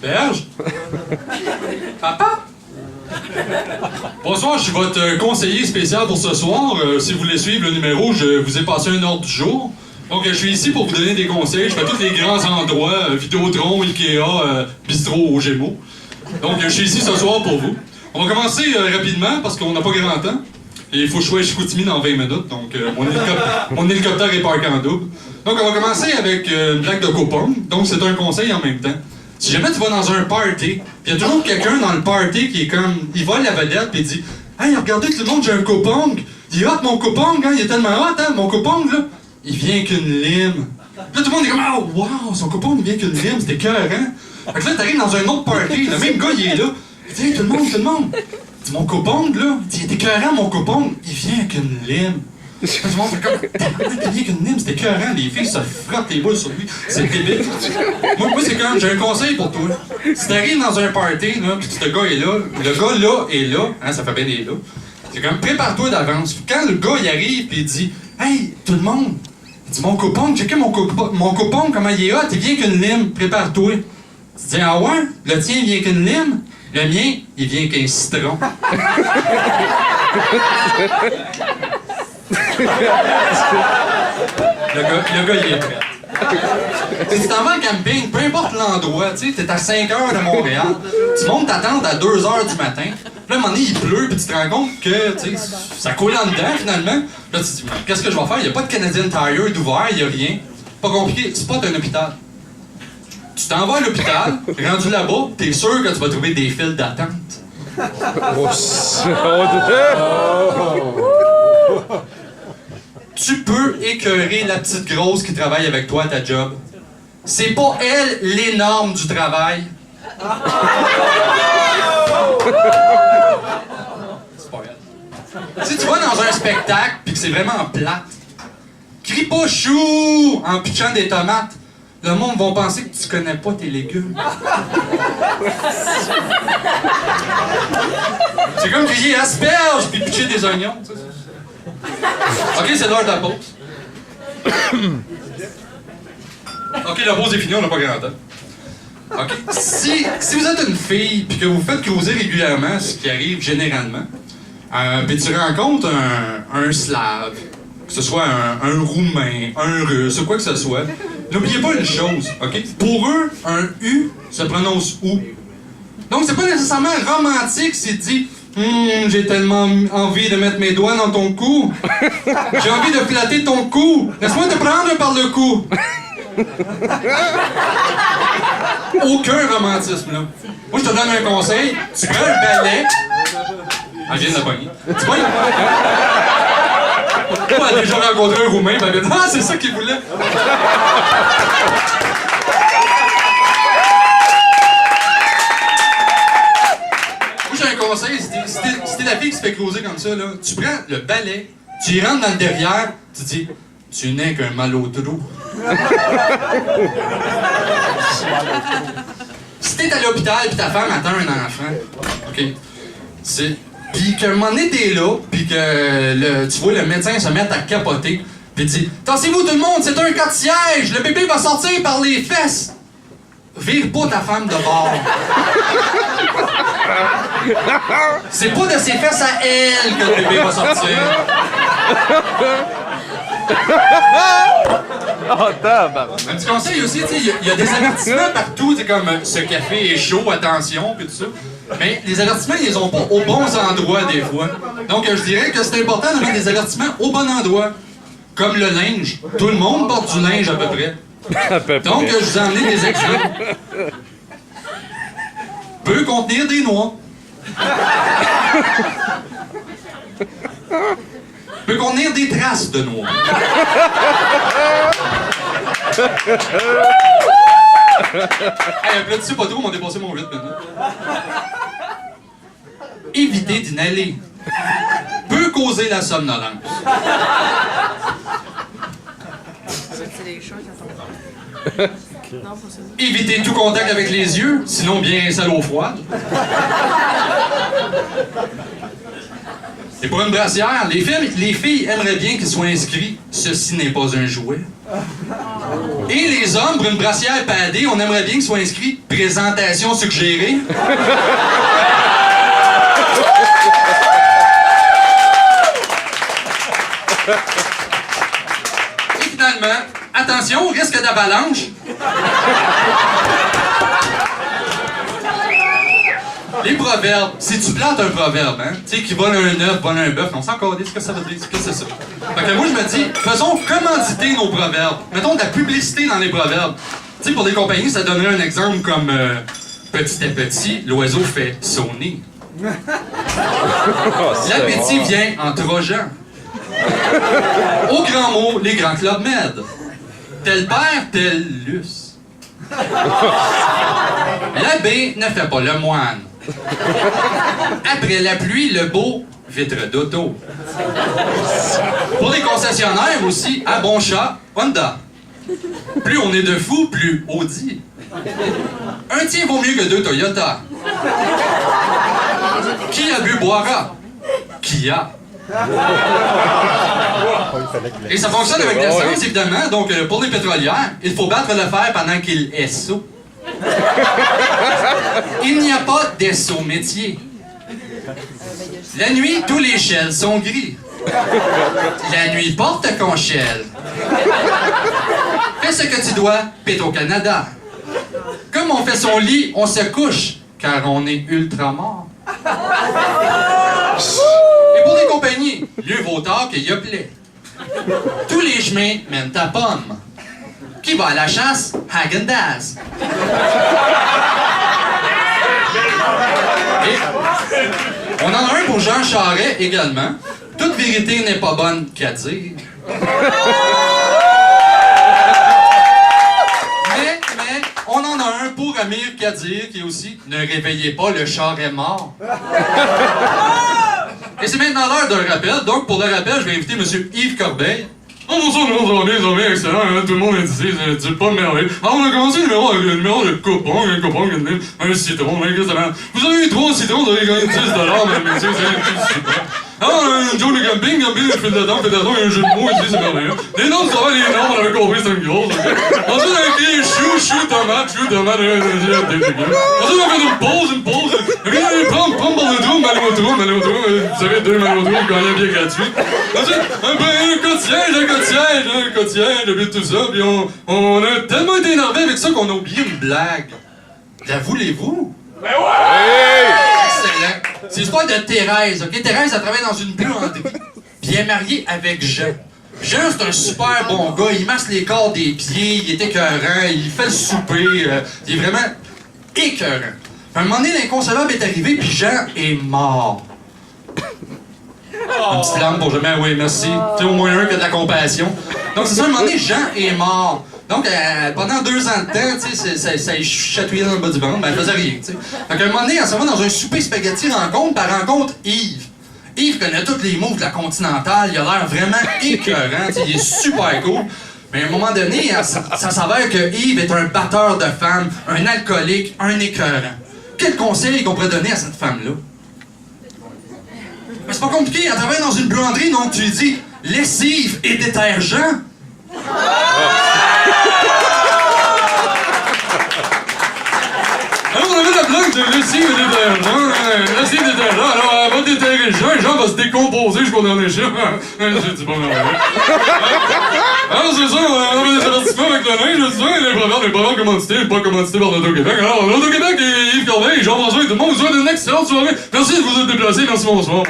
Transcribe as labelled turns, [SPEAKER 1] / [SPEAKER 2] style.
[SPEAKER 1] Berge? Papa? Bonsoir, je suis votre conseiller spécial pour ce soir. Si vous voulez suivre le numéro, je vous ai passé un ordre du jour. Donc, je suis ici pour vous donner des conseils. Je fais tous les grands endroits, Vidéotron, Ikea, Bistrot au Gémeaux. Donc, je suis ici ce soir pour vous. On va commencer rapidement parce qu'on n'a pas grand temps. Et il faut que je sois à Chicoutimi dans 20 minutes. Donc, mon hélicoptère est parqué en double. Donc, on va commencer avec une blague de copain. Donc, c'est un conseil en même temps. Si jamais tu vas dans un party, il y a toujours quelqu'un dans le party qui est comme... Il vole la vedette et il dit « Hey, regardez tout le monde, j'ai un copong. Il est hot, mon copong, hein, il est tellement hot, hein, mon copong, là. Il vient qu'une lime. » Là, tout le monde est comme « Oh, wow, son copong, il vient qu'une lime, c'était cœur, hein. » Fait que là, t'arrives dans un autre party, le même gars, il est là. Il dit « Hey, tout le monde. » Il dit « Mon copong, là, il dit, il est écœurant, mon copong. Il vient qu'une lime. » Tout le monde fait comme, il vient qu'une lime, c'était écœurant, les filles se frottent les boules sur lui, c'est débile. Moi c'est comme, j'ai un conseil pour toi. Si t'arrives dans un party, là, pis ce gars est là, le gars là est là, hein, ça fait bien des là. C'est comme, prépare-toi d'avance. Quand le gars il arrive pis il dit, hey, tout le monde, il dit, mon copong, checkez mon copong, comment il est hot, il vient qu'une lime, prépare-toi. Tu dis, ah ouais, le tien il vient qu'une lime, le mien, il vient qu'un citron. Le gars, il est prêt. Si tu t'en vas en camping, peu importe l'endroit, tu sais, t'es à 5 heures de Montréal, tu montes ta tente à 2 heures du matin, puis là, à un moment donné, il pleut, puis tu te rends compte que, tu sais, ça coule en dedans, finalement. Là, tu te dis, qu'est-ce que je vais faire? Il n'y a pas de Canadian Tire d'ouvert, il n'y a rien. Pas compliqué, c'est pas un hôpital. Tu t'en vas à l'hôpital, rendu là-bas, t'es sûr que tu vas trouver des files d'attente. Tu peux écœurer la petite grosse qui travaille avec toi à ta job. C'est pas elle l'énorme du travail. C'est pas elle. Si tu vas dans un spectacle pis que c'est vraiment plate, crie pas chou en pitchant des tomates. Le monde va penser que tu connais pas tes légumes. C'est comme crier asperge puis pitcher des oignons. Ok, c'est l'heure de la pause. Ok, la pause est finie, on n'a pas grand temps. Ok, si vous êtes une fille puis que vous faites cruiser régulièrement, ce qui arrive généralement, puis tu rencontres un slave, que ce soit un roumain, un russe, ou quoi que ce soit, n'oubliez pas une chose, ok? Pour eux, un U se prononce OU. Donc c'est pas nécessairement romantique s'il dit j'ai tellement envie de mettre mes doigts dans ton cou. J'ai envie de flatter ton cou. Laisse-moi te prendre par le cou. Aucun romantisme, là. Moi, je te donne un conseil. Tu prends un balai. Elle vient de la pogner. Tu vois? Elle a déjà rencontré un Roumain, elle dit ah, c'est ça qu'il voulait. J'ai un conseil, si t'es la fille qui se fait closer comme ça, là, tu prends le balai, tu y rentres dans le derrière, tu dis tu n'es qu'un malotru. Si t'es à l'hôpital pis ta femme attend un enfant, ok, pis qu'à un moment donné t'es là, pis que tu vois le médecin se mettre à capoter, pis dit tassez-vous tout le monde, c'est un cas de siège, le bébé va sortir par les fesses. Vire pas ta femme de bord. C'est pas de ses fesses à elle que le bébé va sortir.
[SPEAKER 2] Oh, tabarnak!
[SPEAKER 1] Un petit conseil aussi, il y a des avertissements partout, comme ce café est chaud, attention, puis tout ça. Mais les avertissements, ils les ont pas aux bons endroits des fois. Donc je dirais que c'est important de mettre des avertissements au bon endroit. Comme le linge. Tout le monde porte du linge à peu près. Donc, je vous ai emmené des exemples. Peut contenir des noix. Peut contenir des traces de noix. Hey, applaudissez pas trop, on a dépassé mon 8 minutes. Évitez d'inhaler. Peut causer la somnolence. Évitez tout contact avec les yeux, sinon bien sale eau froide. Et pour une brassière, les filles aimeraient bien qu'il soit inscrit « Ceci n'est pas un jouet ». Et les hommes, pour une brassière padée, on aimerait bien qu'il soit inscrit « Présentation suggérée ». Et finalement, attention, risque d'avalanche. Les proverbes. Si tu plantes un proverbe, hein, tu sais, qui vole un œuf, vole un bœuf, on s'en calisse ce que ça veut dire, qu'est-ce que c'est ça? Fait que moi, je me dis, faisons commanditer nos proverbes. Mettons de la publicité dans les proverbes. Tu sais, pour des compagnies, ça donnerait un exemple comme petit à petit, l'oiseau fait sonner. L'appétit vient en trojan. Au grand mot, les grands clubs med. Tel père, tel luce. L'abbé ne fait pas le moine. Après la pluie, le beau vitre d'auto. Pour les concessionnaires aussi, à bon chat, Honda. Plus on est de fous, plus Audi. Un tien vaut mieux que 2 Toyota. Qui a bu boira. Qui a. Et ça fonctionne avec l'essence, évidemment. Donc, pour les pétrolières, il faut battre le fer pendant qu'il est sous. Il n'y a pas d'esso métier. La nuit, tous les shells sont gris. La nuit porte qu'on shell. Fais ce que tu dois, Petro-Canada. Comme on fait son lit, on se couche, car on est ultra mort. Et pour les compagnies, mieux vaut tard qu'il y a plaie. Tous les chemins mènent à pomme. Qui va à la chasse? Häagen-Dazs. Et on en a un pour Jean Charest également. Toute vérité n'est pas bonne qu'à dire. Mais on en a un pour Amir Kadir qui est aussi « Ne réveillez pas, le char est mort ». Et c'est maintenant l'heure d'un rappel. Donc, pour le rappel, je vais inviter M. Yves Corbeil. Oh, bonsoir, ça va bien, excellent, hein? Tout le monde est ici, c'est pas merveilleux. Alors, on a commencé le numéro de coupon, un citron, vous avez eu 3 citrons, vous avez gagné 10 $, mesdames et messieurs, c'est super. Alors, Joe le camping, il fait de la dent, il y a un jeu de mots, ici, c'est merveilleux. Les noms, ça va, les noms, on avait compris, c'est une grosse, ok. Ensuite, on a écrit chou, tomate, ensuite, on a fait une pause, et puis, prends par le trou, malotro, vous avez 2 malotro, vous gagnez un billet gratuit. Ensuite, un cotillage, et puis tout ça, puis on a tellement été énervé avec ça qu'on a oublié une blague. La voulez-vous?
[SPEAKER 2] Ben ouais!
[SPEAKER 1] Excellent. C'est l'histoire de Thérèse, ok? Thérèse, elle travaille dans une buanderie, puis elle est mariée avec Jean. Jean, c'est un super bon gars, il masse les corps des pieds, il est écœurant, il fait le souper, il est vraiment écœurant. À un moment donné, l'inconcevable est arrivé, puis Jean est mort. Une petite flamme pour jamais, oui, merci. Tu sais, au moins un qui a de la compassion. Donc, c'est ça, à un moment donné, Jean est mort. Donc, pendant 2 ans de temps, tu sais, ça chatouillait dans le bas du ventre, mais elle faisait rien, tu sais. Donc, à un moment donné, elle s'en va dans un souper spaghetti rencontre, par rencontre Yves. Yves connaît tous les moves de la Continentale, il a l'air vraiment écœurant, tu sais, il est super cool. Mais à un moment donné, ça s'avère que Yves est un batteur de femmes, un alcoolique, un écœurant. Quel conseil qu'on pourrait donner à cette femme-là? Mais c'est pas compliqué, elle travaille dans une buanderie, donc tu lui dis lessive et détergent. Alors, on avait la blague de lessive et détergent. Lessive et détergent, alors elle va déterrer Jean va se décomposer jusqu'au dernier chien. J'ai dit pas merveilleux. Alors, c'est ça, on avait des avertissements avec le linge, c'est ça, les proverbes commandités, pas commandités par l'Auto-Québec. Alors, l'Auto-Québec et Yves Corbeil, Jean-François et tout le monde vous souhaite une excellente soirée. Merci de vous être déplacés, merci, bonsoir.